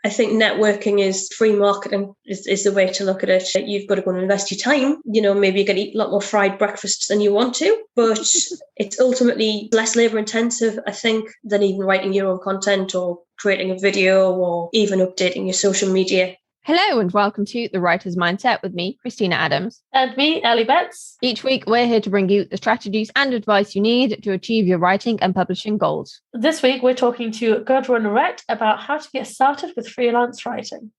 I think networking is free marketing is the way to look at it. You've got to go and invest your time. Maybe you're going to eat a lot more fried breakfasts than you want to, but it's ultimately less labor intensive, I think, than even writing your own content or creating a video or even updating your social media. Hello and welcome to The Writer's Mindset with me, Christina Adams. And me, Ellie Betts. Each week, we're here to bring you the strategies and advice you need to achieve your writing and publishing goals. This week, we're talking to Gudrun Lauret about how to get started with freelance writing.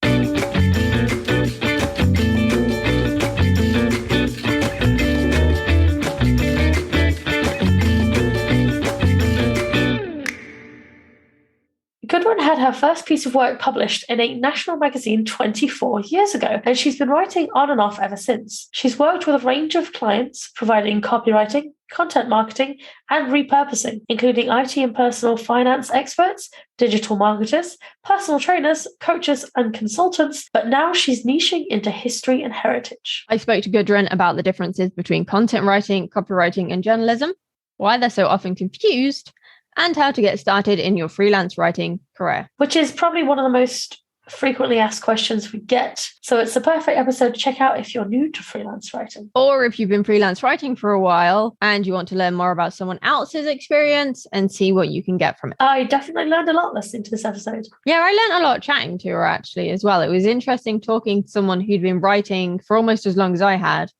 Gudrun had her first piece of work published in a national magazine 24 years ago, and she's been writing on and off ever since. She's worked with a range of clients, providing copywriting, content marketing, and repurposing, including IT and personal finance experts, digital marketers, personal trainers, coaches, and consultants, but now she's niching into history and heritage. I spoke to Gudrun about the differences between content writing, copywriting, and journalism, why they're so often confused, and how to get started in your freelance writing career. Which is probably one of the most frequently asked questions we get. So it's the perfect episode to check out if you're new to freelance writing. Or if you've been freelance writing for a while and you want to learn more about someone else's experience and see what you can get from it. I definitely learned a lot listening to this episode. Yeah, I learned a lot chatting to her actually as well. It was interesting talking to someone who'd been writing for almost as long as I had,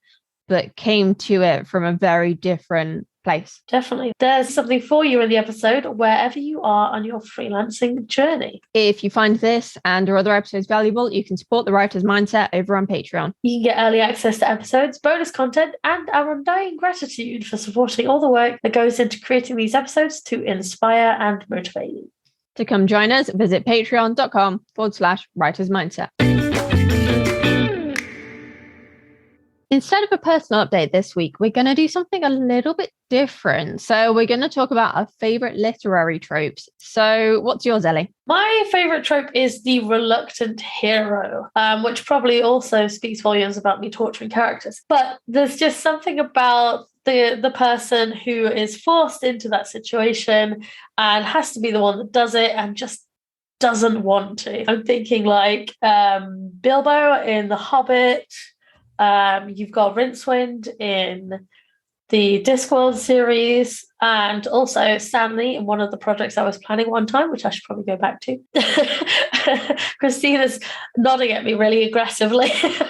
but came to it from a very different place. Definitely. There's something for you in the episode wherever you are on your freelancing journey. If you find this and or other episodes valuable, you can support The Writer's Mindset over on Patreon. You can get early access to episodes, bonus content, and our undying gratitude for supporting all the work that goes into creating these episodes to inspire and motivate you. To come join us, visit patreon.com/writer's mindset. Instead of a personal update this week, we're going to do something a little bit different. So we're going to talk about our favorite literary tropes. So what's yours, Ellie? My favorite trope is the reluctant hero, which probably also speaks volumes about me torturing characters. But there's just something about the person who is forced into that situation and has to be the one that does it and just doesn't want to. I'm thinking like Bilbo in The Hobbit. You've got Rincewind in the Discworld series, and also Stanley in one of the projects I was planning one time, which I should probably go back to. Christina's nodding at me really aggressively. Stanley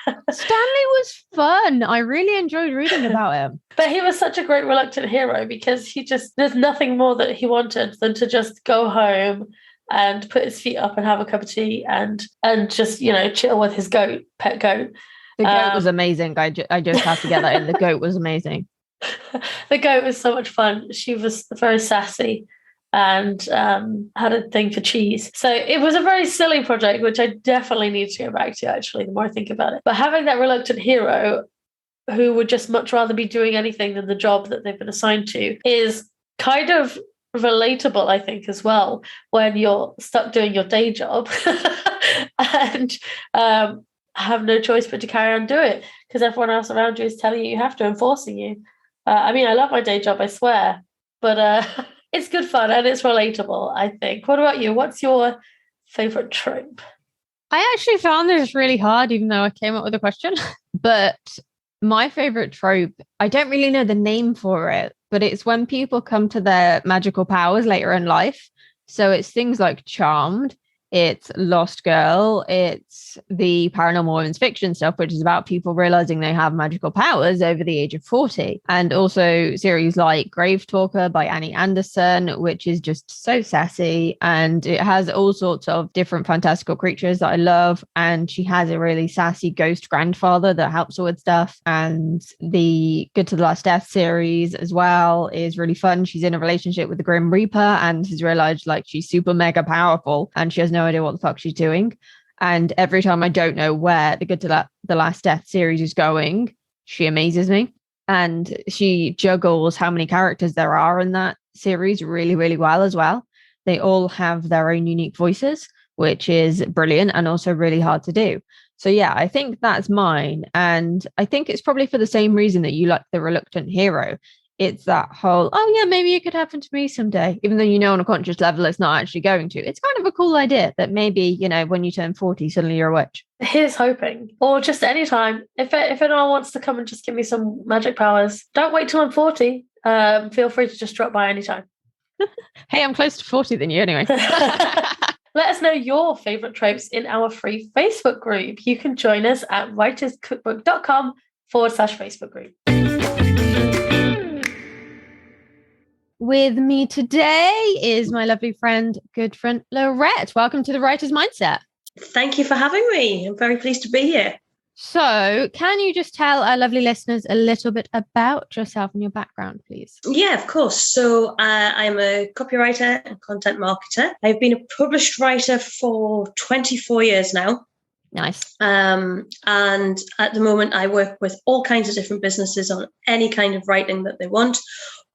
was fun. I really enjoyed reading about him. But he was such a great reluctant hero because there's nothing more that he wanted than to just go home and put his feet up and have a cup of tea and just, chill with his pet goat. The goat was amazing. I just have to get that in. The goat was amazing. The goat was so much fun. She was very sassy and had a thing for cheese. So it was a very silly project, which I definitely need to go back to, actually, the more I think about it. But having that reluctant hero who would just much rather be doing anything than the job that they've been assigned to is kind of relatable, I think, as well, when you're stuck doing your day job and have no choice but to carry on do it because everyone else around you is telling you have to and forcing you. I love my day job, I swear, but it's good fun and it's relatable, I think. What about you? What's your favorite trope? I actually found this really hard, even though I came up with a question. But my favorite trope, I don't really know the name for it, but it's when people come to their magical powers later in life. So it's things like Charmed. It's Lost Girl, it's the paranormal women's fiction stuff, which is about people realizing they have magical powers over the age of 40. And also series like Grave Talker by Annie Anderson, which is just so sassy. And it has all sorts of different fantastical creatures that I love. And she has a really sassy ghost grandfather that helps her with stuff. And the Good to the Last Death series as well is really fun. She's in a relationship with the Grim Reaper and has realized like she's super mega powerful and she has no idea what the fuck she's doing. And every time I don't know where the Good to the Last Death series is going, she amazes me. And she juggles how many characters there are in that series really, really well as well. They all have their own unique voices, which is brilliant and also really hard to do. So yeah, I think that's mine. And I think it's probably for the same reason that you like the reluctant hero. it's that whole, oh yeah, maybe it could happen to me someday, even though you know on a conscious level it's not actually going to. It's kind of a cool idea that maybe, you know, when you turn 40, suddenly you're a witch. Here's hoping. Or just anytime. If anyone wants to come and just give me some magic powers, don't wait till I'm 40. Feel free to just drop by anytime. Hey, I'm close to 40 than you anyway. Let us know your favourite tropes in our free Facebook group. You can join us at writerscookbook.com/Facebook group. With me today is my lovely friend, Gudrun Lauret. Welcome to the Writer's Mindset. Thank you for having me. I'm very pleased to be here. So can you just tell our lovely listeners a little bit about yourself and your background, please? Yeah, of course. So I'm a copywriter and content marketer. I've been a published writer for 24 years now. Nice. And at the moment, I work with all kinds of different businesses on any kind of writing that they want.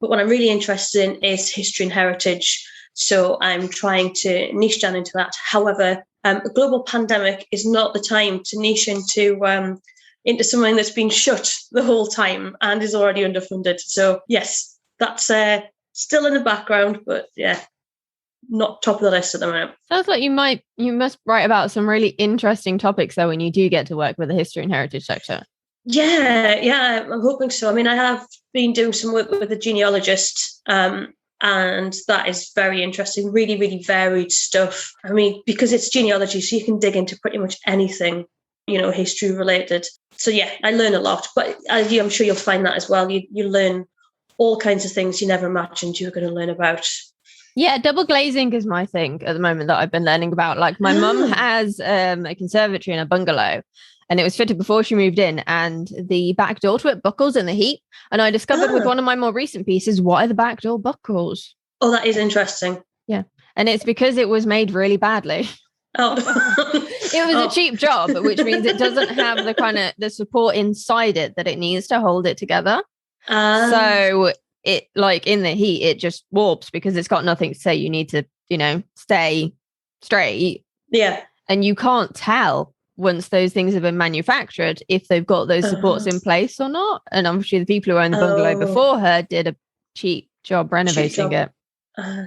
But what I'm really interested in is history and heritage. So I'm trying to niche down into that. However, a global pandemic is not the time to niche into something that's been shut the whole time and is already underfunded. So yes, that's still in the background, but yeah, not top of the list at the moment. Sounds like you must write about some really interesting topics though when you do get to work with the history and heritage sector. Yeah, I'm hoping so. I mean, I have been doing some work with a genealogist, and that is very interesting, really, really varied stuff. I mean, because it's genealogy, so you can dig into pretty much anything, you know, history related. So yeah, I learn a lot, but I'm sure you'll find that as well. You learn all kinds of things you never imagined you were going to learn about. Yeah, double glazing is my thing at the moment that I've been learning about. Like my mum has a conservatory in a bungalow, and it was fitted before she moved in, and the back door to it buckles in the heat. And I discovered with one of my more recent pieces, why the back door buckles. Oh, that is interesting. Yeah. And it's because it was made really badly. Oh. It was a cheap job, which means it doesn't have the kind of the support inside it that it needs to hold it together. So it, like in the heat, it just warps because it's got nothing to say. You need to, you know, stay straight. Yeah. And you can't tell once those things have been manufactured if they've got those supports in place or not. And obviously the people who owned the bungalow before her did a cheap job renovating it.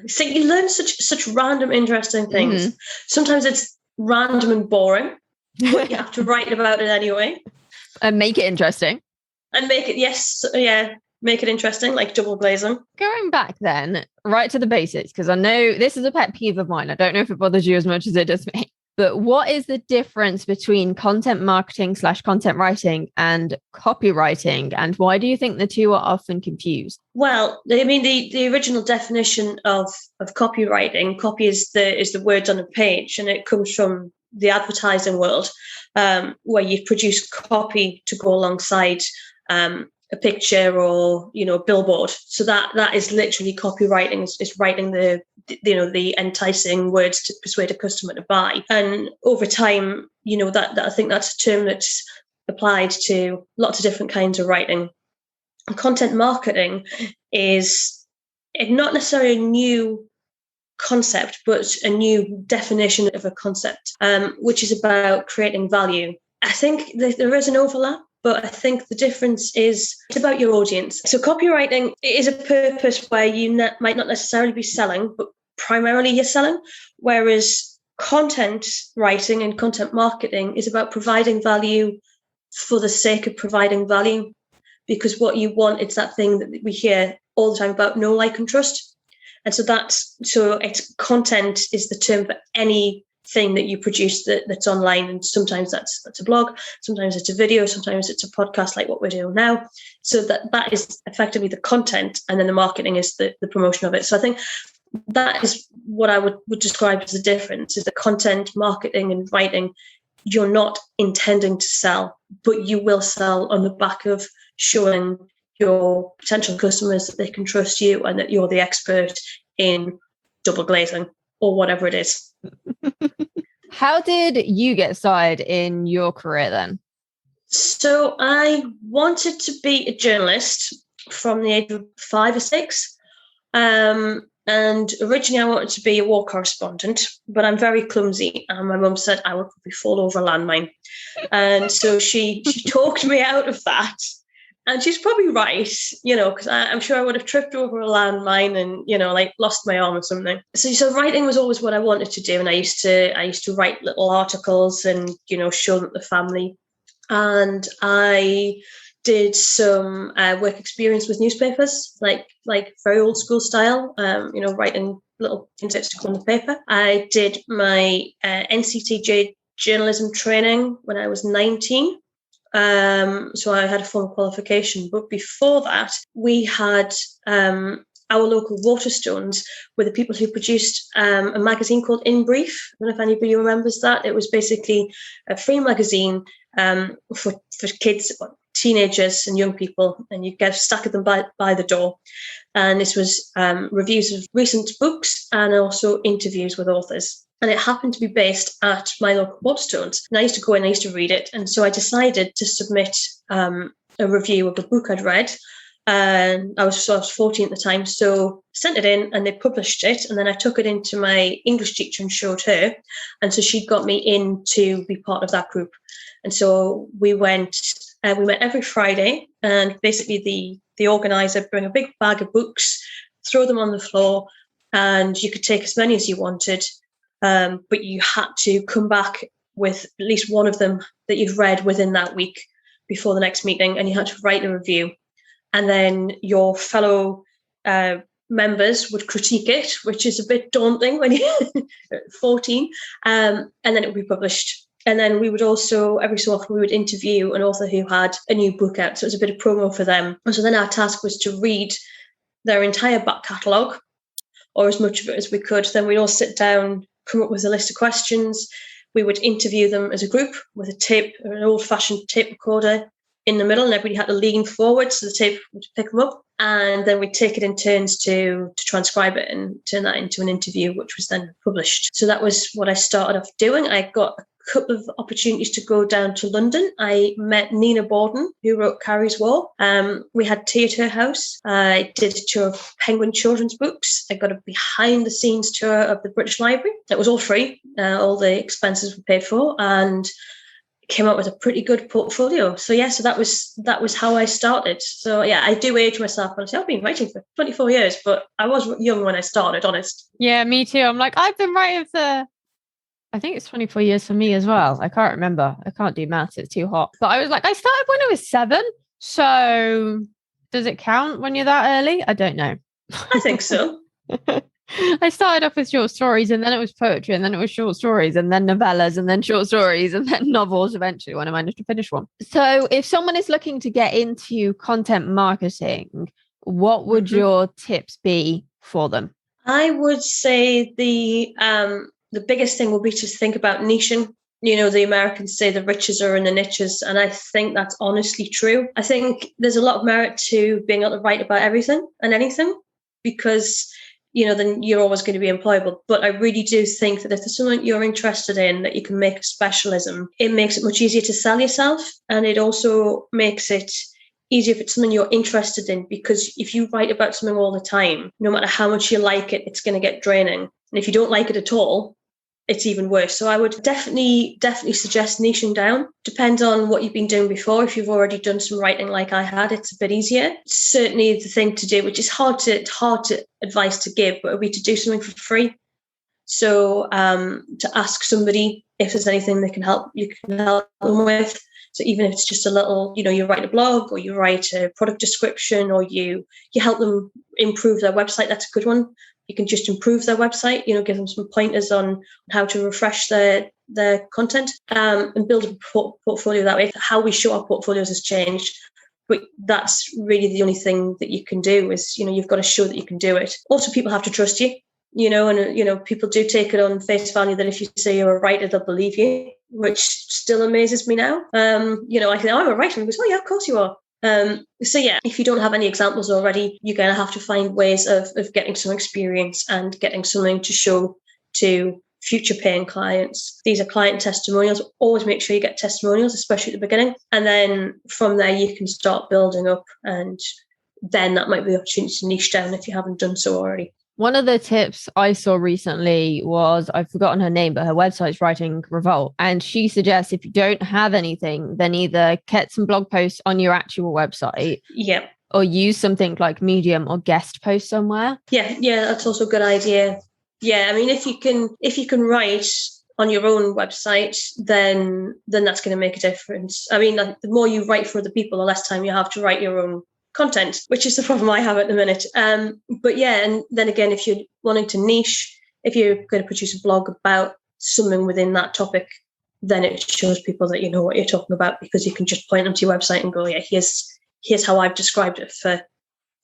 So you learn such random, interesting things. Mm-hmm. Sometimes it's random and boring, but you have to write about it anyway. And make it interesting. And make it, make it interesting, like double glazing. Going back then, right to the basics, because I know this is a pet peeve of mine. I don't know if it bothers you as much as it does me. But what is the difference between content marketing / content writing and copywriting? And why do you think the two are often confused? Well, I mean, the original definition of copywriting, copy is the words on a page, and it comes from the advertising world, where you produce copy to go alongside a picture or, you know, a billboard. So that is literally copywriting, is writing the enticing words to persuade a customer to buy. And over time, you know, that I think that's a term that's applied to lots of different kinds of writing. And content marketing is not necessarily a new concept, but a new definition of a concept, which is about creating value. I think there is an overlap, but I think the difference is it's about your audience. So copywriting is a purpose where you might not necessarily be selling, but primarily you're selling, whereas content writing and content marketing is about providing value for the sake of providing value, because what you want, it's that thing that we hear all the time about know, like, and trust. And so it's content is the term for anything that you produce that's online, and sometimes that's a blog, sometimes it's a video, sometimes it's a podcast like what we're doing now. So that is effectively the content, and then the marketing is the promotion of it. So I think that is what I would describe as the difference, is the content marketing and writing. You're not intending to sell, but you will sell on the back of showing your potential customers that they can trust you and that you're the expert in double glazing or whatever it is. How did you get started in your career then? So I wanted to be a journalist from the age of 5 or 6. And originally I wanted to be a war correspondent, but I'm very clumsy. And my mum said I would probably fall over a landmine. And so she talked me out of that. And she's probably right, because I'm sure I would have tripped over a landmine and, like lost my arm or something. So writing was always what I wanted to do. And I used to write little articles and, show them to the family. And I did some work experience with newspapers, like very old school style, writing little inserts to go on the paper. I did my NCTJ journalism training when I was 19. So I had a formal qualification. But before that, we had our local Waterstones were the people who produced a magazine called In Brief. I don't know if anybody remembers that. It was basically a free magazine for kids, teenagers and young people, and you get a stack of them by the door. And this was reviews of recent books and also interviews with authors. And it happened to be based at my local Waterstones. And I used to go in, I used to read it. And so I decided to submit a review of a book I'd read. And I was 14 at the time. So sent it in and they published it. And then I took it into my English teacher and showed her. And so she got me in to be part of that group. And so we met every Friday. And basically the organizer would bring a big bag of books, throw them on the floor, and you could take as many as you wanted. But you had to come back with at least one of them that you'd read within that week before the next meeting, and you had to write a review. And then your fellow members would critique it, which is a bit daunting when you're 14, and then it would be published. And then we would also, every so often, we would interview an author who had a new book out. So it was a bit of promo for them. And so then our task was to read their entire back catalogue, or as much of it as we could. Then we'd all sit down, come up with a list of questions. We would interview them as a group with an old-fashioned tape recorder in the middle, and everybody had to lean forward so the tape would pick them up. And then we'd take it in turns to transcribe it and turn that into an interview, which was then published. So that was what I started off doing. I got a couple of opportunities to go down to London. I met Nina Borden, who wrote Carrie's War. We had tea at her house. I did a tour of Penguin Children's Books. I got a behind-the-scenes tour of the British Library. That was all free. All the expenses were paid for, and came up with a pretty good portfolio. So that was how I started. So I do age myself, but I've been writing for 24 years, but I was young when I started, honest. Yeah, me too. I'm like, I've been writing for, I think it's 24 years for me as well. I can't remember. I can't do maths. It's too hot. But I was like, I started when I was 7. So does it count when you're that early? I don't know. I think so. I started off with short stories, and then it was poetry, and then it was short stories, and then novellas, and then short stories, and then novels eventually when I managed to finish one. So if someone is looking to get into content marketing, what would your tips be for them? I would say the biggest thing will be to think about niching. The Americans say the riches are in the niches, and I think that's honestly true. I think there's a lot of merit to being able to write about everything and anything, because then you're always going to be employable. But I really do think that if there's something you're interested in that you can make a specialism, it makes it much easier to sell yourself. And it also makes it easier if it's something you're interested in, because if you write about something all the time, no matter how much you like it, it's going to get draining. And if you don't like it at all, it's even worse. So I would definitely suggest niching down. Depends on what you've been doing before. If you've already done some writing like I had, it's a bit easier. Certainly the thing to do, which is hard to advise to give, but it would be to do something for free. So to ask somebody if there's anything you can help them with. So even if it's just a little, you write a blog, or you write a product description, or you help them improve their website, that's a good one. You can just improve their website, give them some pointers on how to refresh their content, and build a portfolio that way. How we show our portfolios has changed, but that's really the only thing that you can do is, you've got to show that you can do it. Also, people have to trust you, and, people do take it on face value that if you say you're a writer, they'll believe you, which still amazes me now. I think, I'm a writer. And he goes, oh yeah, of course you are. If you don't have any examples already, you're going to have to find ways of getting some experience and getting something to show to future paying clients. These are client testimonials. Always make sure you get testimonials, especially at the beginning. And then from there, you can start building up, and then that might be the opportunity to niche down if you haven't done so already. One of the tips I saw recently was, I've forgotten her name, but her website's Writing Revolt. And she suggests if you don't have anything, then either get some blog posts on your actual website. Yeah. Or use something like Medium or guest post somewhere. Yeah, that's also a good idea. Yeah, I mean, if you can write on your own website, then that's going to make a difference. I mean, the more you write for other people, the less time you have to write your own content, which is the problem I have at the minute. But yeah, and then again, if you're wanting to niche, if you're going to produce a blog about something within that topic, then it shows people that you know what you're talking about, because you can just point them to your website and go, yeah, here's how I've described it for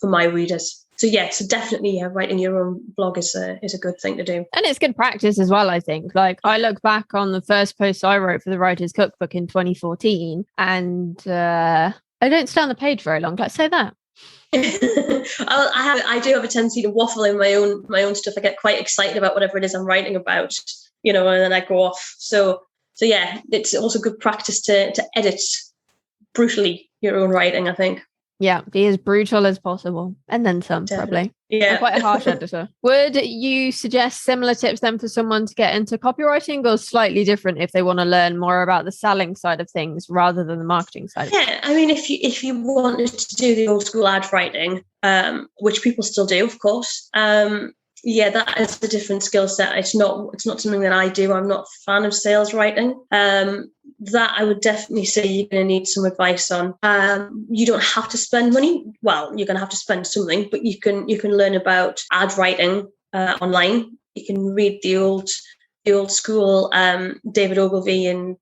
my readers. So yeah, so definitely, writing your own blog is a good thing to do. And it's good practice as well, I think. Like, I look back on the first post I wrote for the Writer's Cookbook in 2014, and I don't stay on the page very long. Let's say that. I do have a tendency to waffle in my own stuff. I get quite excited about whatever it is I'm writing about, and then I go off. So yeah, it's also good practice to edit brutally your own writing, I think. Yeah, be as brutal as possible. And then some, definitely. Probably. Yeah. I'm quite a harsh editor. Would you suggest similar tips then for someone to get into copywriting, or slightly different if they want to learn more about the selling side of things rather than the marketing side? Yeah, I mean, if you wanted to do the old school ad writing, which people still do, of course, yeah, that is a different skill set. It's not something that I do. I'm not a fan of sales writing. That I would definitely say you're going to need some advice on. You don't have to spend money. Well, you're going to have to spend something, but you can learn about ad writing online. You can read the old school David Ogilvy and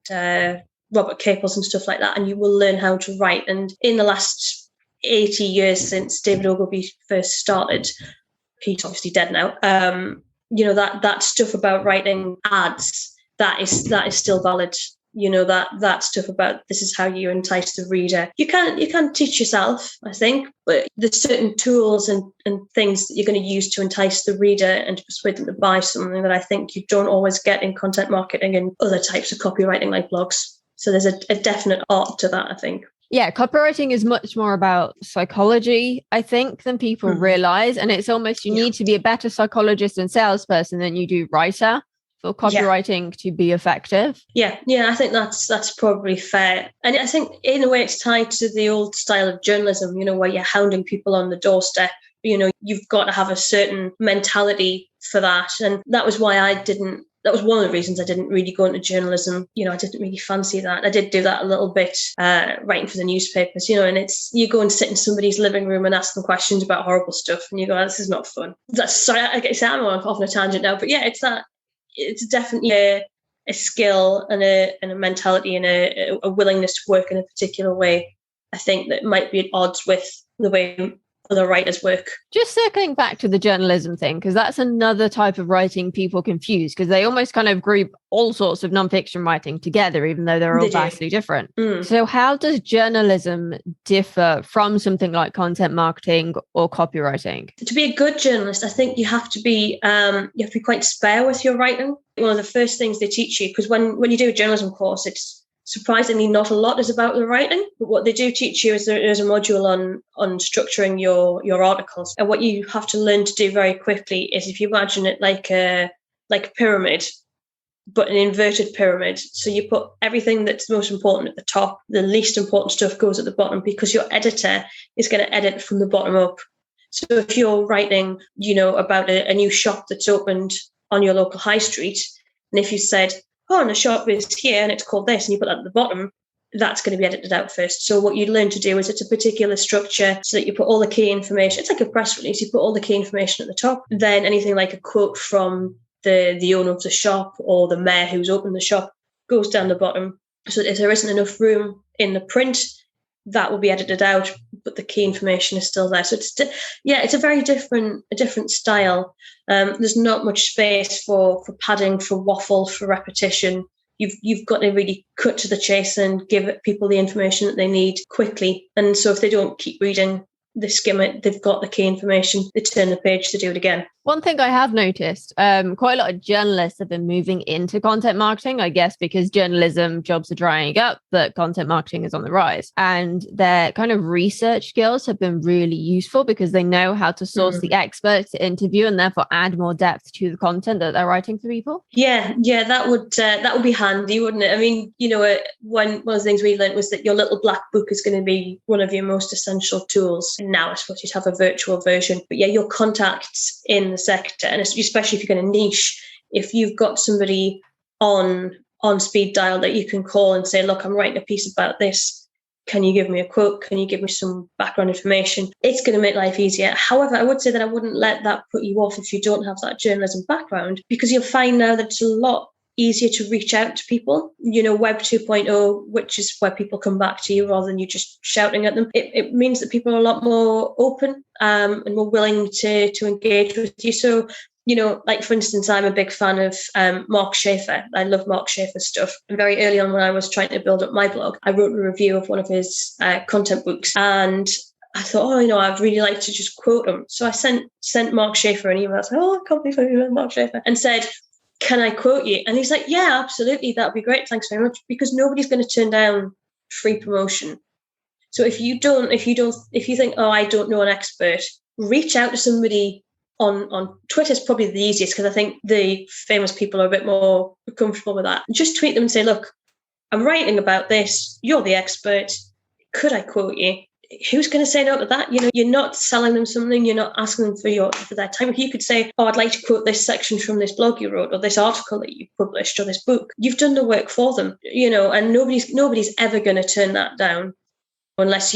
Robert Caples and stuff like that, and you will learn how to write. And in the last 80 years since David Ogilvy first started, he's obviously dead now. That stuff about writing ads, that is still valid. That stuff about this is how you entice the reader. You can teach yourself, I think, but there's certain tools and things that you're going to use to entice the reader and to persuade them to buy something that I think you don't always get in content marketing and other types of copywriting like blogs. So there's a definite art to that, I think. Yeah, copywriting is much more about psychology, I think, than people realize. And it's almost you need to be a better psychologist and salesperson than you do writer for copywriting to be effective. Yeah, I think that's probably fair. And I think in a way it's tied to the old style of journalism, where you're hounding people on the doorstep. You've got to have a certain mentality for that. And that was why that was one of the reasons I didn't really go into journalism. I didn't really fancy that. I did do that a little bit, writing for the newspapers, and it's, you go and sit in somebody's living room and ask them questions about horrible stuff. And you go, this is not fun. Sorry, I guess I'm off on a tangent now, but yeah, it's definitely a skill and a mentality and a willingness to work in a particular way. I think that might be at odds with the way other writers work. Just circling back to the journalism thing, because that's another type of writing people confuse, because they almost kind of group all sorts of nonfiction writing together, even though they're all vastly different. So how does journalism differ from something like content marketing or copywriting? To be a good journalist, I think you have to be quite spare with your writing. One of the first things they teach you, because when you do a journalism course, it's surprisingly not a lot is about the writing, but what they do teach you is there's a module on structuring your articles. And what you have to learn to do very quickly is, if you imagine it like a pyramid, but an inverted pyramid. So you put everything that's most important at the top, the least important stuff goes at the bottom, because your editor is going to edit from the bottom up. So if you're writing, about a new shop that's opened on your local high street, and if you said, and the shop is here and it's called this, and you put that at the bottom, that's going to be edited out first. So what you learn to do is it's a particular structure so that you put all the key information. It's like a press release. You put all the key information at the top. Then anything like a quote from the owner of the shop or the mayor who's opened the shop goes down the bottom. So if there isn't enough room in the print, that will be edited out, but the key information is still there. So it's a very different style. There's not much space for padding, for waffle, for repetition. You've got to really cut to the chase and give people the information that they need quickly. And so if they don't keep reading, they skim it, they've got the key information, they turn the page to do it again. One thing I have noticed, quite a lot of journalists have been moving into content marketing, I guess, because journalism jobs are drying up, but content marketing is on the rise. And their kind of research skills have been really useful because they know how to source the experts to interview and therefore add more depth to the content that they're writing for people. Yeah, that would be handy, wouldn't it? I mean, one of the things we learned was that your little black book is going to be one of your most essential tools. And now I suppose you'd have a virtual version, but yeah, your contacts in the sector, and especially if you're going to niche, if you've got somebody on speed dial that you can call and say, look, I'm writing a piece about this, can you give me a quote, can you give me some background information, it's going to make life easier. However, I would say that I wouldn't let that put you off if you don't have that journalism background, because you'll find now that it's a lot easier to reach out to people. Web 2.0, which is where people come back to you rather than you just shouting at them. It means that people are a lot more open and more willing to engage with you. So, like for instance, I'm a big fan of Mark Schaefer. I love Mark Schaefer's stuff. And very early on when I was trying to build up my blog, I wrote a review of one of his content books. And I thought, I'd really like to just quote him. So I sent Mark Schaefer an email. I said, I can't believe I emailed Mark Schaefer. And said, can I quote you? And he's like, yeah, absolutely. That'd be great. Thanks very much. Because nobody's going to turn down free promotion. So if you think, I don't know an expert, reach out to somebody on Twitter is probably the easiest, because I think the famous people are a bit more comfortable with that. Just tweet them and say, look, I'm writing about this. You're the expert. Could I quote you? Who's going to say no to that? You're not selling them something. You're not asking them for their time. If you could say, I'd like to quote this section from this blog you wrote, or this article that you published, or this book, you've done the work for them, and nobody's ever going to turn that down unless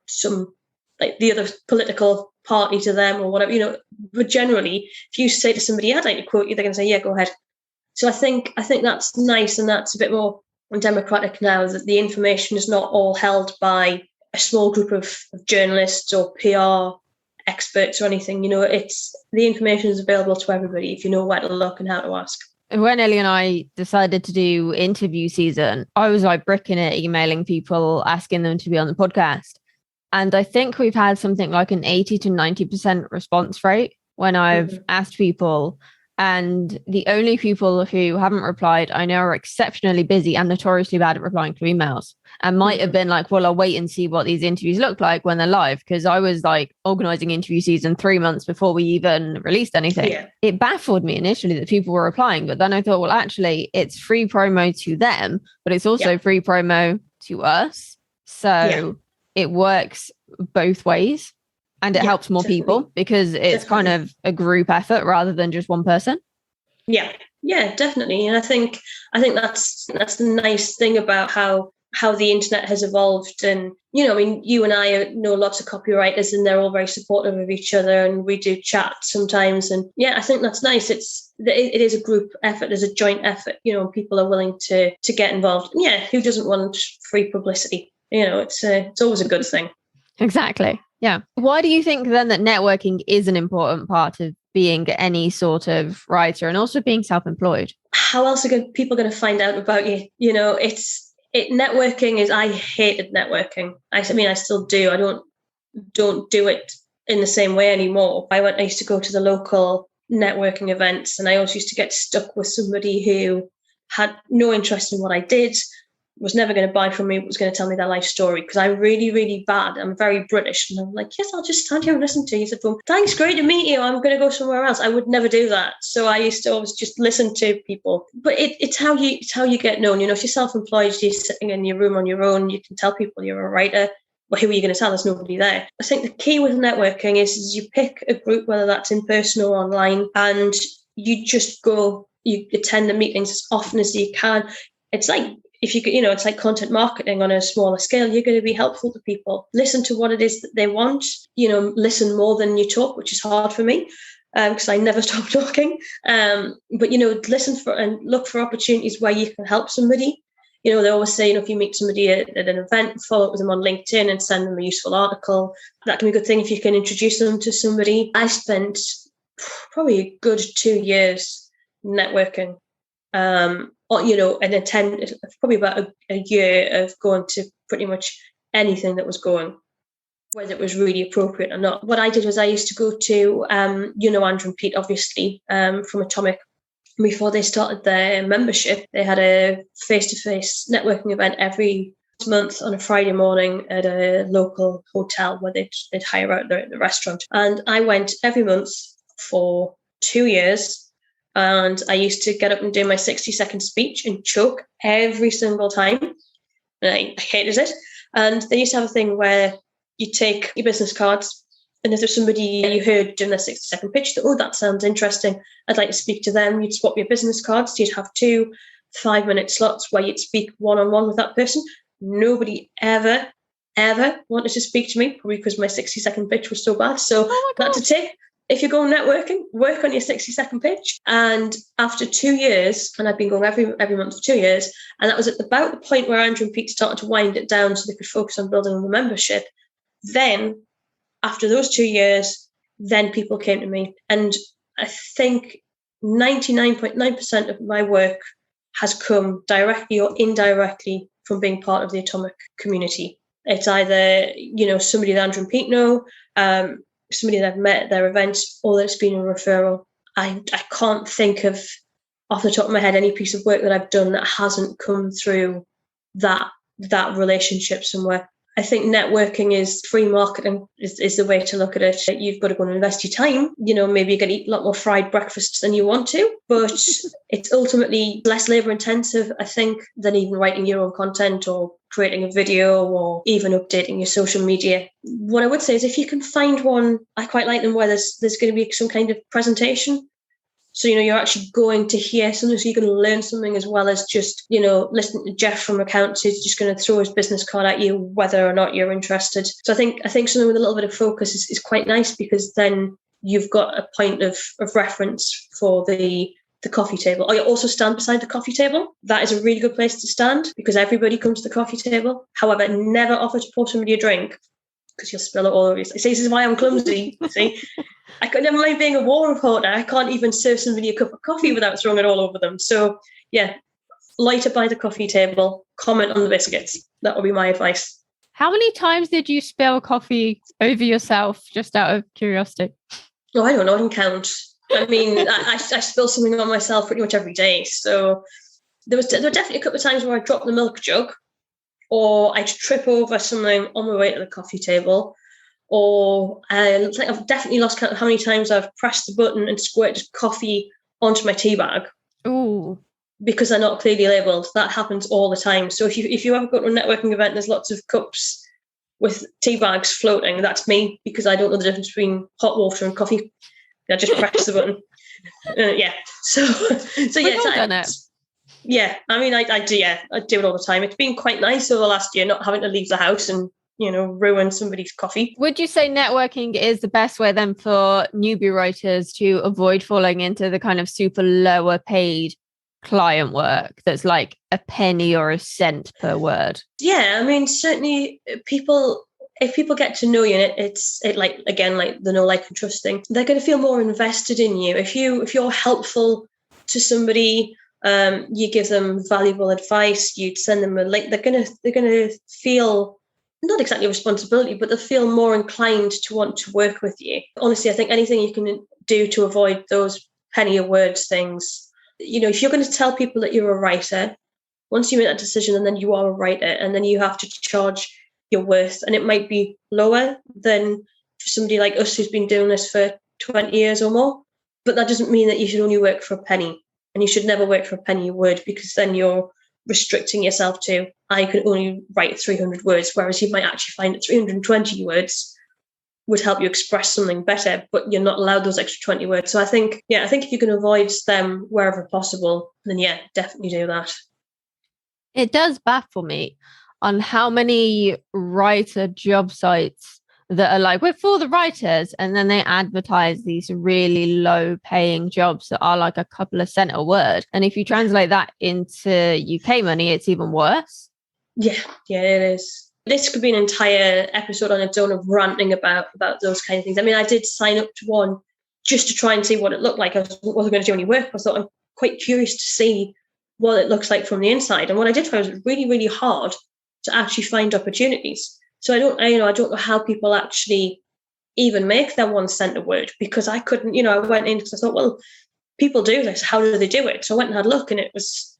some like the other political party to them or whatever, but generally, if you say to somebody, I'd like to quote you, they're going to say, yeah, go ahead. So I think that's nice. And that's a bit more democratic now, that the information is not all held by a small group of journalists or PR experts or anything. It's the information is available to everybody if you know where to look and how to ask. When Ellie and I decided to do interview season, I was like bricking it, emailing people, asking them to be on the podcast. And I think we've had something like an 80 to 90% response rate when I've asked people. And the only people who haven't replied, I know, are exceptionally busy and notoriously bad at replying to emails, and might have been like, well, I'll wait and see what these interviews look like when they're live. Because I was like organizing interview season 3 months before we even released anything. Yeah. It baffled me initially that people were replying. But then I thought, well, actually, it's free promo to them, but it's also free promo to us. So it works both ways. And it helps more people because it's kind of a group effort rather than just one person. Yeah, definitely. And I think that's the nice thing about how the internet has evolved. And, you and I know lots of copywriters, and they're all very supportive of each other, and we do chat sometimes. And yeah, I think that's nice. It is a group effort. There's a joint effort, people are willing to get involved. And yeah, who doesn't want free publicity? It's always a good thing. Exactly. Yeah. Why do you think then that networking is an important part of being any sort of writer and also being self-employed? How else are people going to find out about you? Networking is, I hated networking. I still do. I don't do it in the same way anymore. I used to go to the local networking events, and I always used to get stuck with somebody who had no interest in what I did, was never going to buy from me, was going to tell me their life story, because I'm really, really bad. I'm very British. And I'm like, yes, I'll just stand here and listen to you. He said, well, thanks, great to meet you. I'm going to go somewhere else. I would never do that. So I used to always just listen to people. But it's how you get known. If you're self-employed, you're sitting in your room on your own, you can tell people you're a writer. Well, who are you going to tell? There's nobody there. I think the key with networking is you pick a group, whether that's in person or online, and you just go, you attend the meetings as often as you can. It's like, if you it's like content marketing on a smaller scale. You're going to be helpful to people. Listen to what it is that they want. Listen more than you talk, which is hard for me because I never stop talking. But listen for and look for opportunities where you can help somebody. They always say, if you meet somebody at an event, follow up with them on LinkedIn and send them a useful article. That can be a good thing if you can introduce them to somebody. I spent probably a good 2 years networking. And attend probably about a year of going to pretty much anything that was going. whether it was really appropriate or not. What I did was I used to go to, Andrew and Pete, obviously, from Atomic. Before they started their membership, they had a face-to-face networking event every month on a Friday morning at a local hotel where they'd hire out the restaurant. And I went every month for 2 years. And I used to get up and do my 60-second speech and choke every single time. And I hated it. And they used to have a thing where you take your business cards, and if there's somebody you heard doing their 60-second pitch that, that sounds interesting, I'd like to speak to them, you'd swap your business cards. You'd have 2 5-minute slots where you'd speak one-on-one with that person. Nobody ever wanted to speak to me, probably because my 60-second pitch was so bad. So that's a tip. If you're going networking, work on your 60-second pitch. And after 2 years, and I've been going every month for 2 years, and that was at about the point where Andrew and Pete started to wind it down so they could focus on building the membership. Then, after those 2 years, then people came to me. And I think 99.9% of my work has come directly or indirectly from being part of the Atomic community. It's either, somebody that Andrew and Pete know, somebody that I've met at their events, or that it's been a referral. I can't think of, off the top of my head, any piece of work that I've done that hasn't come through that relationship somewhere. I think networking is free marketing is the way to look at it. You've got to go and invest your time. Maybe you can eat a lot more fried breakfasts than you want to, but it's ultimately less labor intensive, I think, than even writing your own content or creating a video or even updating your social media. What I would say is if you can find one, I quite like them where there's going to be some kind of presentation. So, you're actually going to hear something, so you're going to learn something as well as just, listening to Jeff from accounts who's just going to throw his business card at you, whether or not you're interested. So I think something with a little bit of focus is quite nice, because then you've got a point of reference for the coffee table. Or you also stand beside the coffee table. That is a really good place to stand, because everybody comes to the coffee table. However, never offer to pour somebody a drink, because you'll spill it all over you. See, this is why I'm clumsy. See, I could never mind being a war reporter. I can't even serve somebody a cup of coffee without throwing it all over them. So yeah, light up by the coffee table, comment on the biscuits. That would be my advice. How many times did you spill coffee over yourself, just out of curiosity? Oh, I don't know. I can count. I mean, I spill something on myself pretty much every day. So there were definitely a couple of times where I dropped the milk jug, or I'd trip over something on my way to the coffee table, or I think I've definitely lost count of how many times I've pressed the button and squirted coffee onto my tea bag. Ooh. Because they're not clearly labelled. That happens all the time. So if you ever go to a networking event, there's lots of cups with tea bags floating. That's me, because I don't know the difference between hot water and coffee. I just press the button. Yeah. So We've all done it. Yeah, I mean, I do. Yeah, I do it all the time. It's been quite nice over the last year not having to leave the house and ruin somebody's coffee. Would you say networking is the best way then for newbie writers to avoid falling into the kind of super lower paid client work that's like a penny or a cent per word? Yeah, I mean, certainly if people get to know you, it's like the know, like, and trust thing, they're going to feel more invested in you. If you're helpful to somebody, you give them valuable advice, you'd send them a link, they're gonna feel not exactly a responsibility, but they'll feel more inclined to want to work with you. Honestly, I think anything you can do to avoid those penny a word things. If you're going to tell people that you're a writer, once you make that decision, and then you are a writer, and then you have to charge your worth, and it might be lower than for somebody like us who's been doing this for 20 years or more. But that doesn't mean that you should only work for a penny. And you should never work for a penny a word, because then you're restricting yourself to, I can only write 300 words, whereas you might actually find that 320 words would help you express something better, but you're not allowed those extra 20 words. So I think if you can avoid them wherever possible, then yeah, definitely do that. It does baffle me on how many writer job sites that are like, we're for the writers, and then they advertise these really low paying jobs that are like a couple of cent a word. And if you translate that into UK money, it's even worse. Yeah, it is. This could be an entire episode on its own of ranting about those kind of things. I mean, I did sign up to one just to try and see what it looked like. I wasn't going to do any work. I thought, I'm quite curious to see what it looks like from the inside. And what I did try was really, really hard to actually find opportunities. So I don't know how people actually even make their 1 cent a word, because I couldn't, I went in because I thought, well, people do this. How do they do it? So I went and had a look, and it was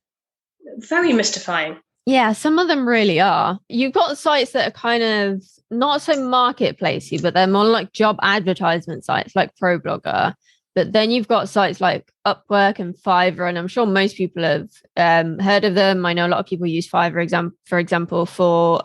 very mystifying. Yeah, some of them really are. You've got sites that are kind of not so marketplacey, but they're more like job advertisement sites like ProBlogger. But then you've got sites like Upwork and Fiverr, and I'm sure most people have heard of them. I know a lot of people use Fiverr, for example, for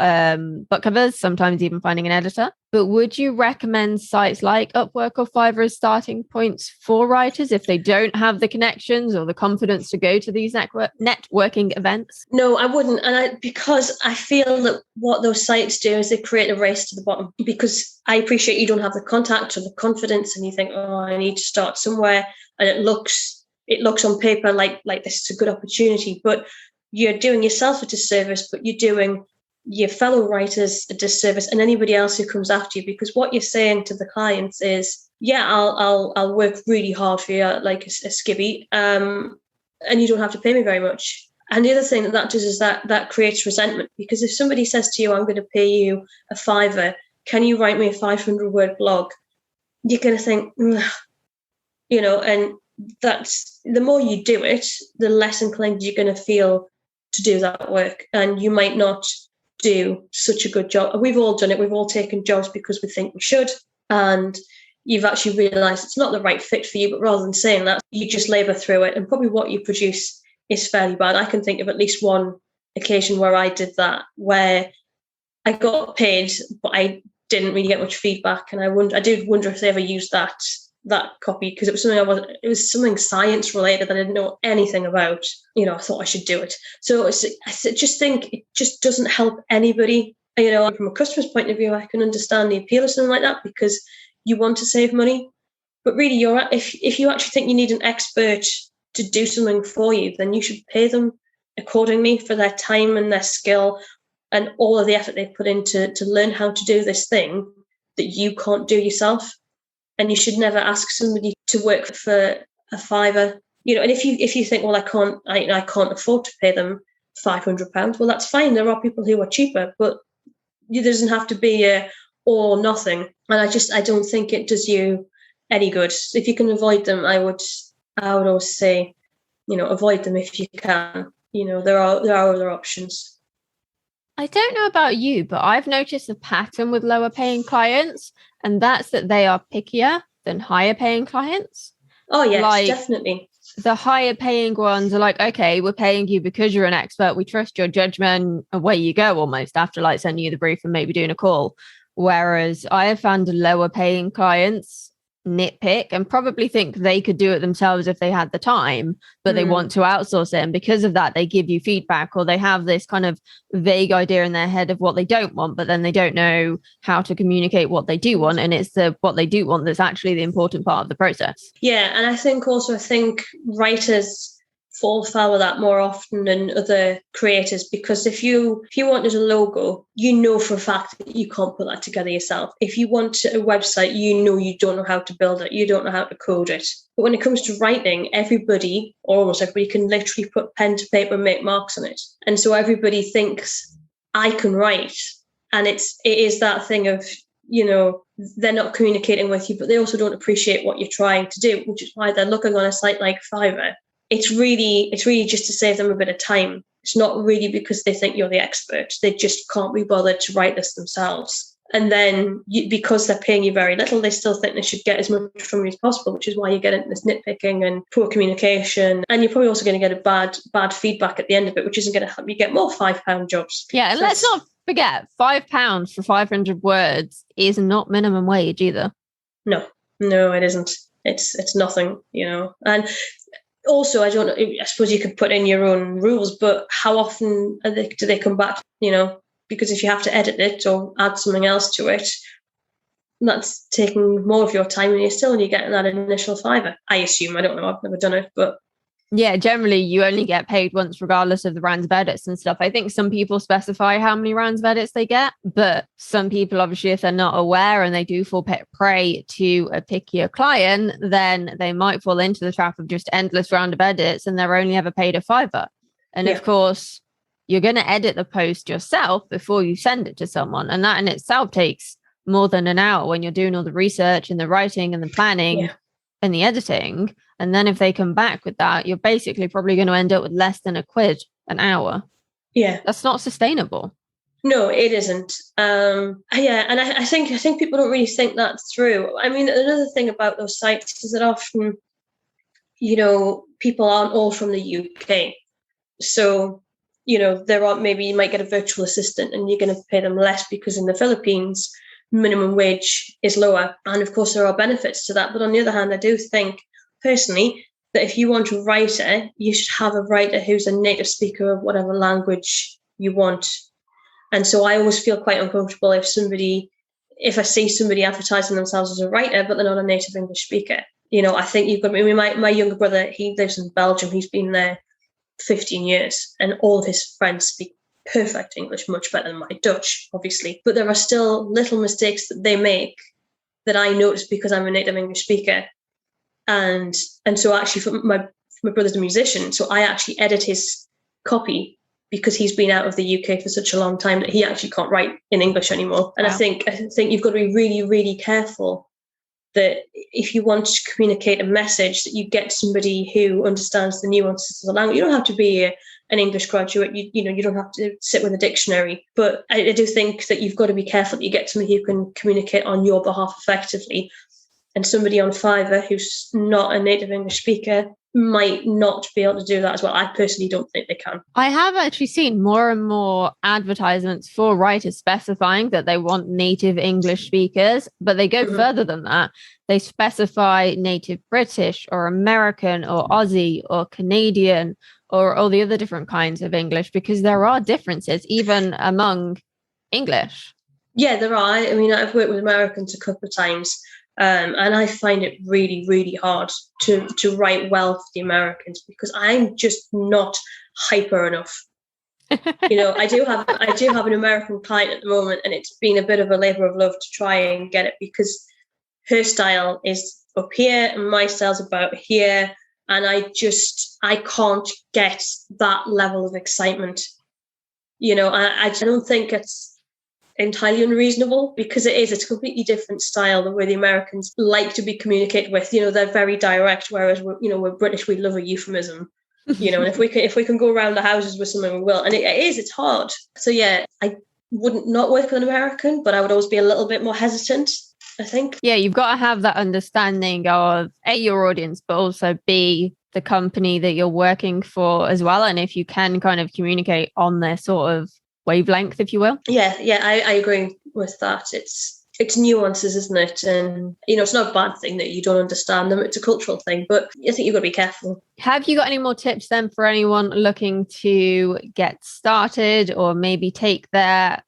book covers, sometimes even finding an editor. But would you recommend sites like Upwork or Fiverr as starting points for writers if they don't have the connections or the confidence to go to these networking events? No, I wouldn't. And because I feel that what those sites do is they create a race to the bottom, because I appreciate you don't have the contact or the confidence, and you think, oh, I need to start somewhere. And it looks on paper like this is a good opportunity, but you're doing yourself a disservice, but you're doing your fellow writers a disservice, and anybody else who comes after you, because what you're saying to the clients is, yeah, I'll work really hard for you, like a skivvy, and you don't have to pay me very much. And the other thing that does is that creates resentment, because if somebody says to you, I'm going to pay you a $5, can you write me a 500-word blog? You're going to think, and that's, the more you do it, the less inclined you're going to feel to do that work, and you might not do such a good job. We've all done it. We've all taken jobs because we think we should, and you've actually realised it's not the right fit for you. But rather than saying that, you just labour through it, and probably what you produce is fairly bad. I can think of at least one occasion where I did that, where I got paid, but I didn't really get much feedback, and I did wonder if they ever used that copy, because it was something science related that I didn't know anything about. I thought I should do it. So I just think it just doesn't help anybody. From a customer's point of view, I can understand the appeal of something like that, because you want to save money. But really, if you actually think you need an expert to do something for you, then you should pay them accordingly for their time and their skill and all of the effort they put into to learn how to do this thing that you can't do yourself. And you should never ask somebody to work for a $5. And if you think, well, I can't afford to pay them £500, well, that's fine. There are people who are cheaper, but it doesn't have to be a all or nothing. And I don't think it does you any good. If you can avoid them, I would always say, avoid them if you can. There are other options. I don't know about you, but I've noticed a pattern with lower paying clients, and that's that they are pickier than higher paying clients. Oh, yes, definitely. The higher paying ones are like, okay, we're paying you because you're an expert. We trust your judgment. Away you go, almost, after like sending you the brief and maybe doing a call. Whereas I have found lower paying clients nitpick and probably think they could do it themselves if they had the time, but they want to outsource it. And because of that, they give you feedback, or they have this kind of vague idea in their head of what they don't want, but then they don't know how to communicate what they do want. And it's what they do want that's actually the important part of the process. Yeah. And I think writers fall foul of that more often than other creators, because if you wanted a logo, for a fact that you can't put that together yourself. If you want a website, you don't know how to build it, you don't know how to code it. But when it comes to writing, everybody, or almost everybody, can literally put pen to paper and make marks on it. And so everybody thinks, I can write. And it is that thing of, they're not communicating with you, but they also don't appreciate what you're trying to do, which is why they're looking on a site like Fiverr. It's really just to save them a bit of time. It's not really because they think you're the expert. They just can't be bothered to write this themselves. And then because they're paying you very little, they still think they should get as much from you as possible, which is why you get into this nitpicking and poor communication. And you're probably also going to get a bad feedback at the end of it, which isn't going to help you get more £5 jobs. Yeah, and let's not forget, £5 for 500 words is not minimum wage either. No, it isn't. It's nothing, And also, I don't know, I suppose you could put in your own rules, but how often do they come back, because if you have to edit it or add something else to it, that's taking more of your time, and you're only getting that initial $5. I assume. I don't know. I've never done it, but yeah, generally you only get paid once, regardless of the rounds of edits and stuff. I think some people specify how many rounds of edits they get, but some people, obviously, if they're not aware and they do fall prey to a pickier client, then they might fall into the trap of just endless round of edits, and they're only ever paid a $5. And of course, you're going to edit the post yourself before you send it to someone. And that in itself takes more than an hour when you're doing all the research and the writing and the planning and the editing. And then if they come back with that, you're basically probably going to end up with less than £1 an hour. Yeah. That's not sustainable. No, it isn't. And I think people don't really think that through. I mean, another thing about those sites is that often, people aren't all from the UK. So, maybe you might get a virtual assistant and you're going to pay them less because in the Philippines, minimum wage is lower. And of course, there are benefits to that. But on the other hand, I do think personally that if you want a writer, you should have a writer who's a native speaker of whatever language you want. And so I always feel quite uncomfortable if I see somebody advertising themselves as a writer, but they're not a native English speaker. I think you've got, my younger brother, he lives in Belgium. He's been there 15 years and all of his friends speak perfect English, much better than my Dutch, obviously. But there are still little mistakes that they make that I notice because I'm a native English speaker. And so actually for my brother's a musician, so I actually edit his copy because he's been out of the UK for such a long time that he actually can't write in English anymore. And wow. I think you've got to be really, really careful that if you want to communicate a message, that you get somebody who understands the nuances of the language. You don't have to be an English graduate. You don't have to sit with a dictionary. But I do think that you've got to be careful that you get somebody who can communicate on your behalf effectively. And somebody on Fiverr who's not a native English speaker might not be able to do that as well. I personally don't think they can. I have actually seen more and more advertisements for writers specifying that they want native English speakers, but they go further than that. They specify native British or American or Aussie or Canadian or all the other different kinds of English, because there are differences even among English. Yeah, there are. I mean, I've worked with Americans a couple of times. And I find it really, really hard to write well for the Americans because I'm just not hyper enough. I do have an American client at the moment, and it's been a bit of a labor of love to try and get it because her style is up here and my style's about here, and I can't get that level of excitement. I don't think it's entirely unreasonable because it's a completely different style the way the Americans like to be communicated with. They're very direct, whereas we're British, we love a euphemism. And if we can go around the houses with someone, we will. And it's hard. So yeah, I wouldn't not work with an American, but I would always be a little bit more hesitant, I think. Yeah, you've got to have that understanding of A, your audience, but also B, the company that you're working for as well. And if you can kind of communicate on their sort of wavelength, if you will. Yeah, I agree with that. It's nuances, isn't it? And it's not a bad thing that you don't understand them. It's a cultural thing, but I think you've got to be careful. Have you got any more tips then for anyone looking to get started or maybe take their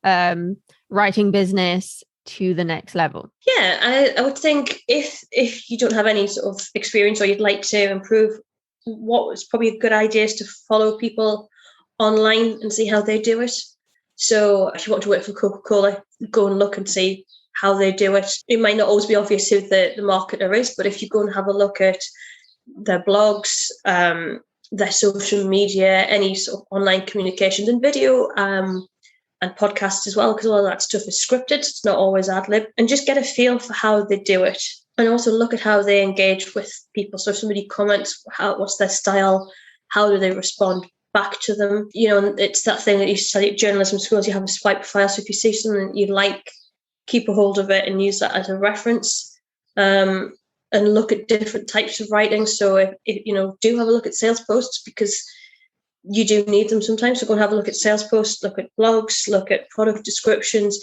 writing business to the next level? Yeah, I would think if you don't have any sort of experience or you'd like to improve, what was probably a good idea is to follow people online and see how they do it. So if you want to work for Coca-Cola, go and look and see how they do it. It might not always be obvious who the marketer is, but if you go and have a look at their blogs, their social media, any sort of online communications and video and podcasts as well, because all of that stuff is scripted. It's not always ad lib. And just get a feel for how they do it. And also look at how they engage with people. So if somebody comments, what's their style? How do they respond back to them? And it's that thing that you study at journalism schools, you have a swipe file. So if you see something you like, keep a hold of it and use that as a reference, and look at different types of writing. So if do have a look at sales posts because you do need them sometimes. So go and have a look at sales posts, look at blogs, look at product descriptions,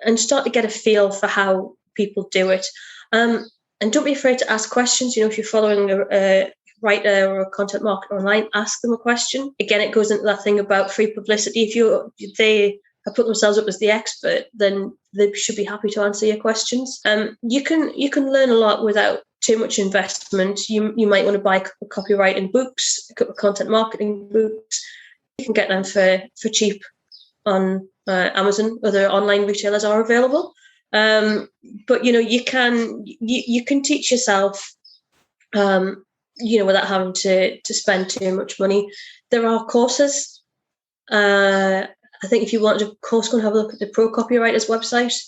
and start to get a feel for how people do it. And don't be afraid to ask questions. If you're following a writer or a content marketer online, ask them a question. Again, it goes into that thing about free publicity. If they have put themselves up as the expert, then they should be happy to answer your questions. You can learn a lot without too much investment. You might want to buy a couple of copywriting books, a couple of content marketing books. You can get them for cheap on Amazon. Other online retailers are available. But you can teach yourself without having to spend too much money. There are courses I think if you wanted a course, go and have a look at the Pro Copywriter's website.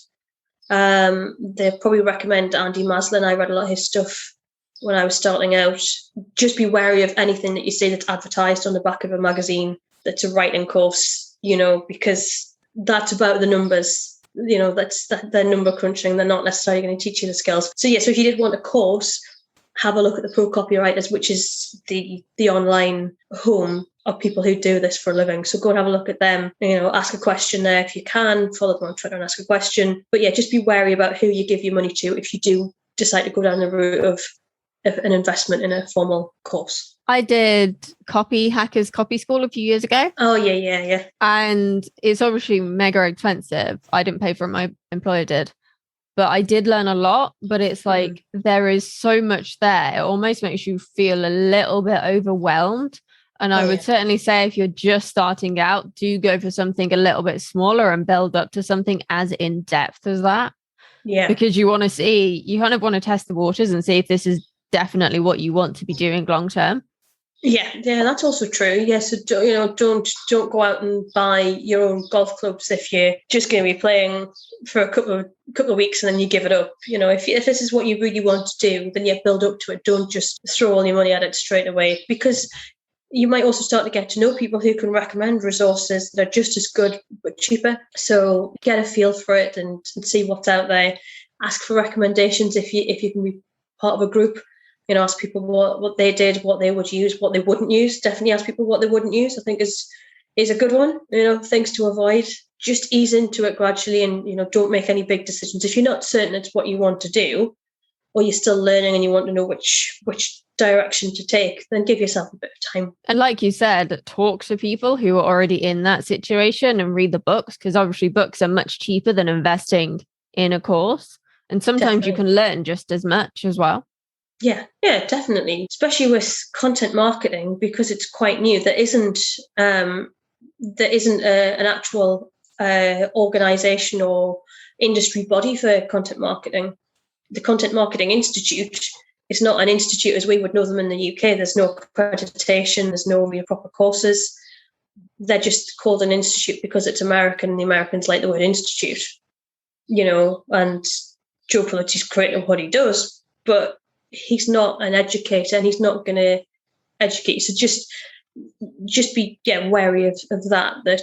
They probably recommend Andy Maslin. I read a lot of his stuff when I was starting out. Just be wary of anything that you see that's advertised on the back of a magazine that's a writing course, because that's about the numbers. They're number crunching. They're not necessarily going to teach you the skills. So so if you did want a course, have a look at the Pro Copywriters, which is the online home of people who do this for a living. So go and have a look at them, ask a question there if you can, follow them on Twitter and ask a question. But just be wary about who you give your money to if you do decide to go down the route of an investment in a formal course. I did Copy Hackers Copy School a few years ago. Oh, yeah. And it's obviously mega expensive. I didn't pay for it, my employer did. But I did learn a lot. But it's like there is so much there. It almost makes you feel a little bit overwhelmed. And I would certainly say if you're just starting out, do go for something a little bit smaller and build up to something as in-depth as that. Yeah. Because you kind of want to test the waters and see if this is definitely what you want to be doing long term. Yeah, that's also true. Yes, so don't go out and buy your own golf clubs if you're just going to be playing for a couple of weeks and then you give it up. If this is what you really want to do, then build up to it. Don't just throw all your money at it straight away, because you might also start to get to know people who can recommend resources that are just as good but cheaper. So get a feel for it and see what's out there. Ask for recommendations if you can be part of a group. Ask people what they did, what they would use, what they wouldn't use. Definitely ask people what they wouldn't use. I think is a good one. Things to avoid. Just ease into it gradually, and don't make any big decisions. If you're not certain it's what you want to do, or you're still learning and you want to know which direction to take, then give yourself a bit of time. And like you said, talk to people who are already in that situation and read the books, because obviously books are much cheaper than investing in a course. And sometimes you can learn just as much as well. Yeah, definitely. Especially with content marketing, because it's quite new. There isn't an actual organization or industry body for content marketing. The Content Marketing Institute is not an institute as we would know them in the UK. There's no accreditation. There's no real proper courses. They're just called an institute because it's American, and the Americans like the word institute, and Joe Pulitty's great at what he does, but he's not an educator, and he's not going to educate. So just be wary of that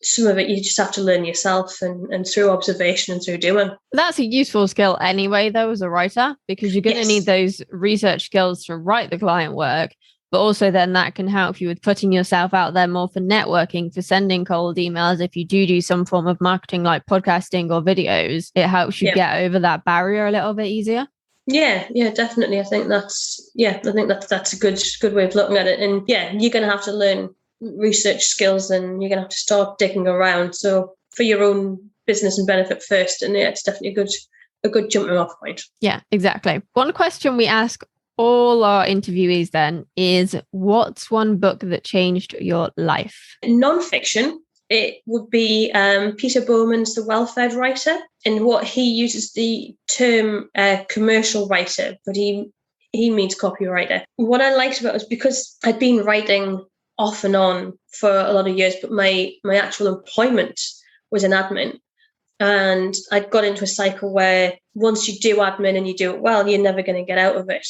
some of it you just have to learn yourself and through observation and through doing. That's a useful skill anyway, though, as a writer, because you're going to need those research skills to write the client work, but also then that can help you with putting yourself out there more for networking, for sending cold emails. If you do some form of marketing like podcasting or videos, it helps you get over that barrier a little bit easier. Yeah, definitely. I think that's a good way of looking at it. And you're going to have to learn research skills, and you're going to have to start digging around. So for your own business and benefit first, and it's definitely a good jumping off point. Yeah, exactly. One question we ask all our interviewees then is, what's one book that changed your life? Non-fiction. It would be Peter Bowman's The Well-Fed Writer, and what he uses the term commercial writer, but he means copywriter. What I liked about it was because I'd been writing off and on for a lot of years, but my actual employment was in admin. And I'd got into a cycle where once you do admin and you do it well, you're never going to get out of it.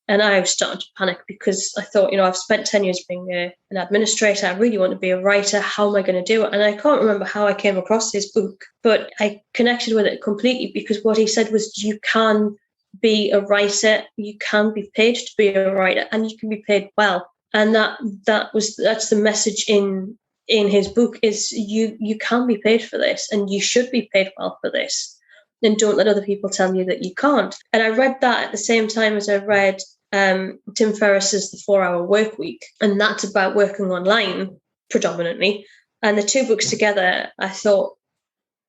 And I was starting to panic because I thought, I've spent 10 years being an administrator. I really want to be a writer. How am I going to do it? And I can't remember how I came across his book, but I connected with it completely because what he said was, you can be a writer, you can be paid to be a writer, and you can be paid well. And that's the message in his book is you can be paid for this, and you should be paid well for this. And don't let other people tell you that you can't. And I read that at the same time as I read Tim Ferriss's The 4-Hour Workweek, and that's about working online predominantly. And the two books together, I thought,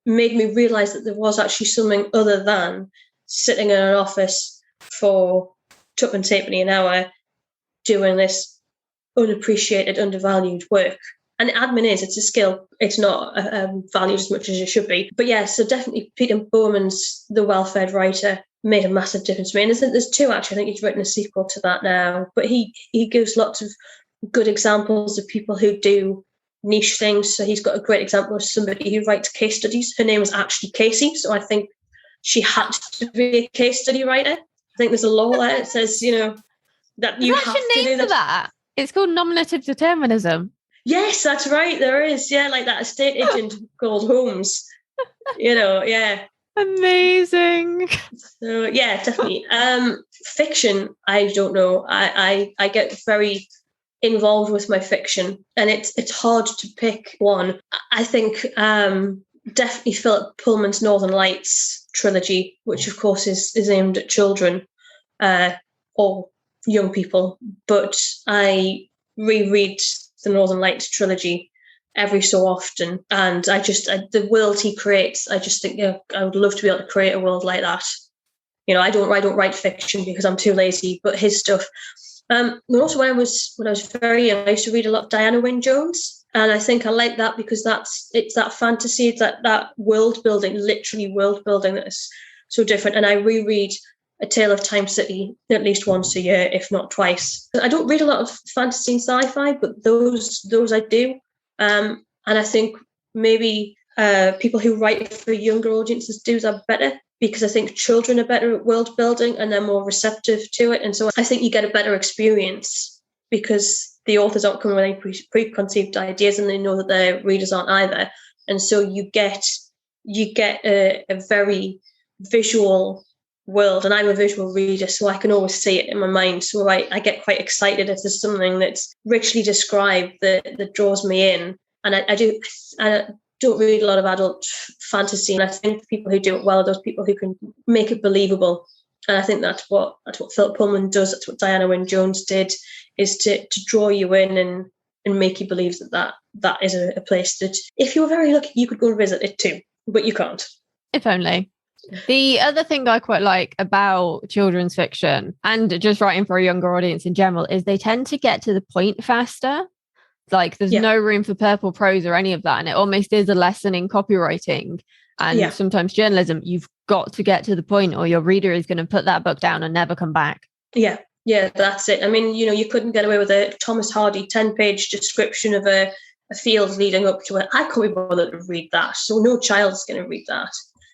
made me realize that there was actually something other than sitting in an office for tuppence halfpenny an hour doing this unappreciated, undervalued work. And admin it's a skill. It's not valued as much as it should be. But so definitely Peter Bowman's The Well-Fed Writer made a massive difference to me. And there's two, actually. I think he's written a sequel to that now. But he gives lots of good examples of people who do niche things. So he's got a great example of somebody who writes case studies. Her name is actually Casey, so I think she had to be a case study writer. I think there's a law there that says, that you have to do that. For that. It's called nominative determinism. Yes, that's right. There is. Yeah, like that estate agent called Holmes. Yeah. Amazing. So yeah, definitely. Fiction, I don't know. I get very involved with my fiction, and it's hard to pick one. I think definitely Philip Pullman's Northern Lights trilogy, which of course is aimed at children or young people, but I reread the Northern Lights trilogy every so often, and the world he creates, I just think I would love to be able to create a world like that. I don't write fiction because I'm too lazy, but his stuff. But also when I was very young, I used to read a lot of Diana Wynne Jones, and I think I like that because it's that fantasy, it's that world building, literally world building that is so different. And I reread A Tale of Time City at least once a year, if not twice. I don't read a lot of fantasy and sci-fi, but those I do. And I think maybe people who write for younger audiences do that better, because I think children are better at world building and they're more receptive to it. And so I think you get a better experience because the authors aren't coming with any preconceived ideas, and they know that their readers aren't either. And so you get a very visual world, and I'm a visual reader, so I can always see it in my mind. So I get quite excited if there's something that's richly described that draws me in. And I don't read a lot of adult fantasy, and I think people who do it well are those people who can make it believable. And I think that's what Philip Pullman does. That's what Diana Wynne Jones did, is to draw you in and make you believe that is a place that, if you were very lucky, you could go and visit it too, but you can't. If only. The other thing I quite like about children's fiction and just writing for a younger audience in general is they tend to get to the point faster. Like there's no room for purple prose or any of that. And it almost is a lesson in copywriting and sometimes journalism. You've got to get to the point or your reader is going to put that book down and never come back. Yeah, that's it. I mean, you couldn't get away with a Thomas Hardy 10-page description of a field leading up to it. I can't be bothered to read that. So no child's going to read that.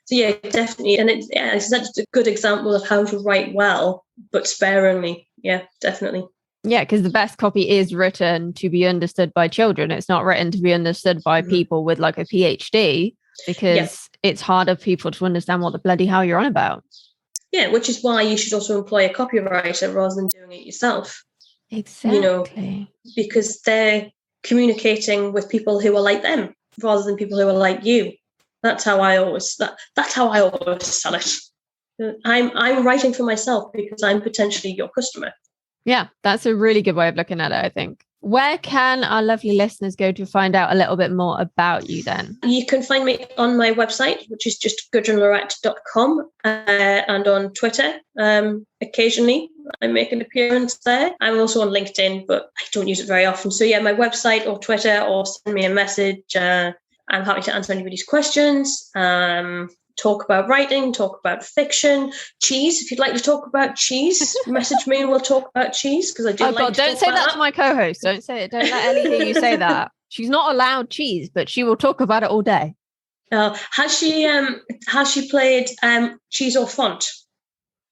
So yeah, definitely. And it's a good example of how to write well, but sparingly. Yeah, definitely. Yeah, because the best copy is written to be understood by children. It's not written to be understood by people with like a PhD, because it's harder for people to understand what the bloody hell you're on about. Yeah, which is why you should also employ a copywriter rather than doing it yourself. Exactly. Because they're communicating with people who are like them rather than people who are like you. That's how I always sell it. I'm writing for myself because I'm potentially your customer. Yeah, that's a really good way of looking at it, I think. Where can our lovely listeners go to find out a little bit more about you then? You can find me on my website, which is just gudrunlauret.com, and on Twitter. Occasionally, I make an appearance there. I'm also on LinkedIn, but I don't use it very often. So yeah, my website or Twitter, or send me a message. I'm happy to answer anybody's questions. Talk about writing, talk about fiction, cheese. If you'd like to talk about cheese, message me and we'll talk about cheese, because I do. Oh God! Don't say that to my co-host. Don't say it. Don't let Ellie hear you say that. She's not allowed cheese, but she will talk about it all day. Has she played Cheese or Font?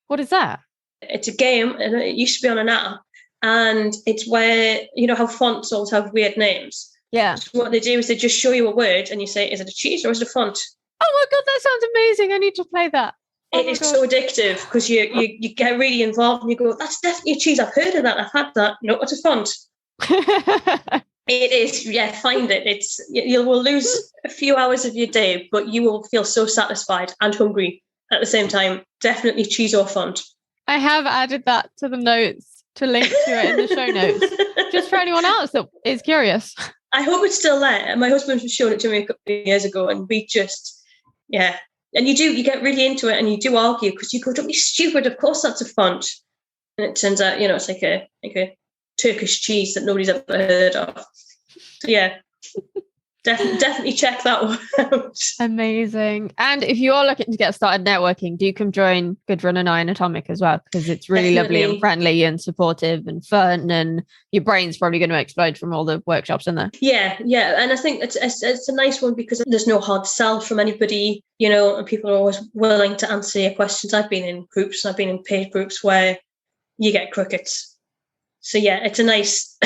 What is that? It's a game, and it used to be on an app, and it's where how fonts always have weird names. Yeah. So what they do is they just show you a word, and you say, "Is it a cheese or is it a font?" Oh my God, that sounds amazing. I need to play that. It is so addictive because you get really involved and you go, "That's definitely a cheese. I've heard of that. I've had that. No, it's a font." It is. Yeah, find it. You will lose a few hours of your day, but you will feel so satisfied and hungry at the same time. Definitely cheese or font. I have added that to the notes to link to it in the show notes, just for anyone else that is curious. I hope it's still there. My husband showed it to me a couple of years ago, and we just, and you get really into it, and you do argue because you go, "Don't be stupid, of course that's a font." And it turns out, it's like a Turkish cheese that nobody's ever heard of. So yeah, Definitely check that one out. Amazing. And if you are looking to get started networking, do come join Gudrun and I in Atomic as well, because it's really lovely and friendly and supportive and fun, and your brain's probably going to explode from all the workshops in there. Yeah. And I think it's a nice one because there's no hard sell from anybody, and people are always willing to answer your questions. I've been in groups, I've been in paid groups where you get crickets. So yeah, it's a nice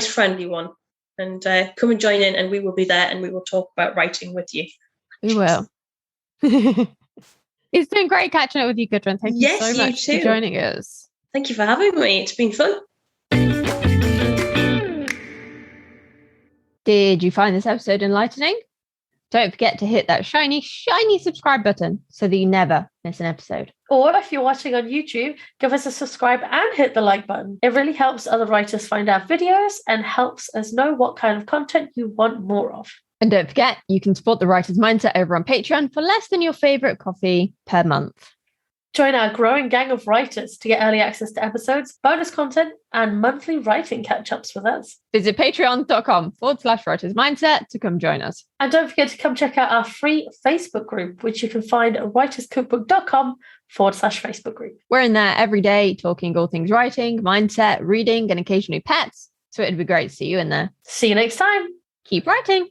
friendly one. And come and join in, and we will be there, and we will talk about writing with you. We will. It's been great catching up with you, Gudrun. Thank you so much for joining us. Thank you for having me. It's been fun. Did you find this episode enlightening? Don't forget to hit that shiny subscribe button so that you never miss an episode. Or if you're watching on YouTube, give us a subscribe and hit the like button. It really helps other writers find our videos and helps us know what kind of content you want more of. And don't forget, you can support The Writer's Mindset over on Patreon for less than your favorite coffee per month. Join our growing gang of writers to get early access to episodes, bonus content, and monthly writing catch-ups with us. Visit patreon.com/writers mindset to come join us. And don't forget to come check out our free Facebook group, which you can find at writerscookbook.com/Facebook group. We're in there every day talking all things writing, mindset, reading, and occasionally pets. So it'd be great to see you in there. See you next time. Keep writing.